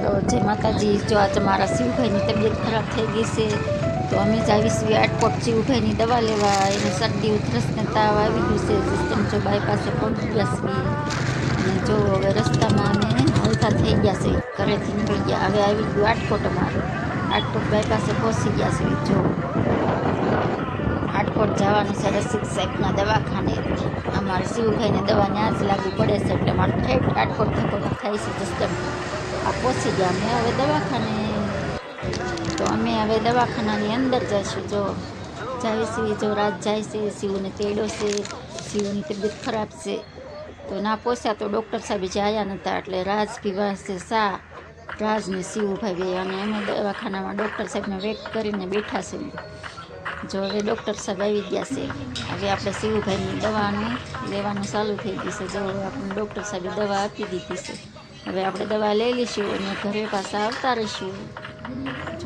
તો જય માતાજી। જો આજે મારા શિવભાઈની તબિયત ખરાબ થઈ ગઈ છે, તો અમે જ આવીશું આટકોટ શિવભાઈની દવા લેવા। એને શરદી ઉધરસ ને તાવ આવી ગયું છે, સિસ્ટમ જો બાયપાસે પહોંચી ગયા છીએ। અને જો હવે રસ્તામાં અમે હાલતા થઈ ગયા છે, ઘરેથી નીકળી ગયા। હવે આવી ગયું આટકોટ, અમારું આટકોટ બાયપાસે પહોંચી ગયા છે। જો આટકોટ જવાનું છે રસિક સાહેબના દવાખાને। અમારે શિવભાઈને દવા ત્યાં જ લાગુ પડે છે, એટલે મારે ઠેઠ આટકોટ થકો થાય છે સિસ્ટમ। આ પહોંચી ગયા અમે હવે દવાખાને। તો અમે હવે દવાખાનાની અંદર જઈશું। જો જાય છે, જો રાત જાય છે, શિવને તેડો છે, શિવની તબિયત ખરાબ છે। તો ના પહોંચ્યા તો ડૉક્ટર સાહેબ જે આવ્યા નહોતા, એટલે રાજ પીવા છે સા રાજને શિવભાઈ બે, અને અમે દવાખાનામાં ડૉક્ટર સાહેબને વેટ કરીને બેઠા છે। જો હવે ડૉક્ટર સાહેબ આવી ગયા છે, હવે આપણે શિવભાઈની દવાનું લેવાનું ચાલુ થઈ ગયું છે। જો આપણે ડૉક્ટર સાહેબે દવા આપી દીધી છે, હવે આપણે દવા લઈ લઈશું અને ઘરે પાછા આવતા રહીશું। જો